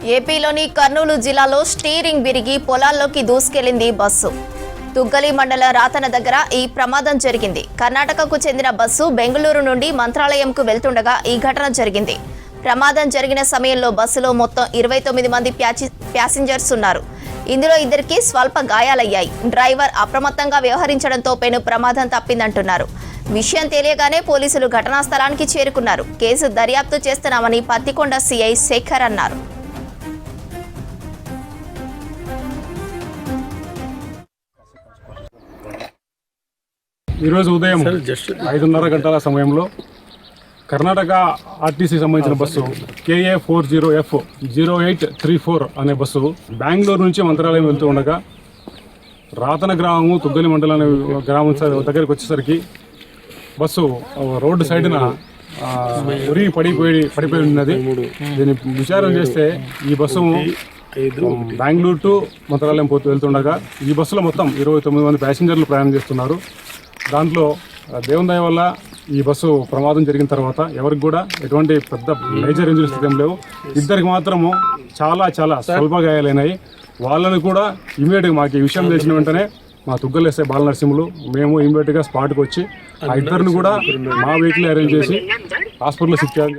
ఏపీలోని కర్నూలు జిల్లాలో స్టీరింగ్ విరిగి పొలాల్లోకి దూసుకెళ్లింది బస్సు. తుగ్గలి మండల రాతన దగ్గర ఈ ప్రమాదం జరిగింది. కర్ణాటకకు చెందిన బస్సు బెంగళూరు నుండి మంత్రాలయంకు వెళ్తుండగా ఈ ఘటన జరిగింది. ప్రమాదం జరిగిన సమయంలో బస్సులో మొత్తం 29 మంది ప్యాసింజర్స్ ఉన్నారు. ఇందులో ఇద్దరికి స్వల్ప గాయాలయ్యాయి. డ్రైవర్ అప్రమత్తంగా వ్యవహరించడంతో పెను ప్రమాదం తప్పిందంటున్నారు. విషయం తెలియగానే పోలీసులు ఘటనా స్థలానికి చేరుకున్నారు. కేసు దర్యాప్తు చేస్తున్నామని పత్తికొండ సిఐ శేఖర్ అన్నారు. ఈరోజు ఉదయం 5:30 గంటల సమయంలో కర్ణాటక ఆర్టీసీ సంబంధించిన బస్సు KA40F0834 అనే బస్సు బెంగళూరు నుంచి మంత్రాలయం వెళ్తూ ఉండగా రాతన గ్రామము తుగ్గలి మండలం అనే గ్రామం దగ్గరికి వచ్చేసరికి బస్సు రోడ్డు సైడ్న ఉరిగి పడిపోయి ఉన్నది. దీన్ని విచారం చేస్తే ఈ బస్సు బెంగళూరు టు మంత్రాలయం వెళ్తుండగా ఈ బస్సులో మొత్తం 29 మంది ప్యాసింజర్లు ప్రయాణం చేస్తున్నారు. దాంట్లో దేవుని దయ వల్ల ఈ బస్సు ప్రమాదం జరిగిన తర్వాత ఎవరికి కూడా ఎటువంటి పెద్ద మేజర్ ఇంజరీస్ ఏం లేవు. ఇద్దరికి మాత్రము చాలా స్వల్ప గాయాలైనాయి. వాళ్ళని కూడా ఇమీడియట్గా మాకు ఈ విషయం తెలిసిన వెంటనే మా తుగ్గల్ ఎస్ఐ బాలనరసింహులు మేము ఇమీడియట్గా స్పాట్కి వచ్చి ఆ ఇద్దరిని కూడా మా వెహికల్ అరేంజ్ చేసి హాస్పిటల్లో షిఫ్ట్ చేయాలి.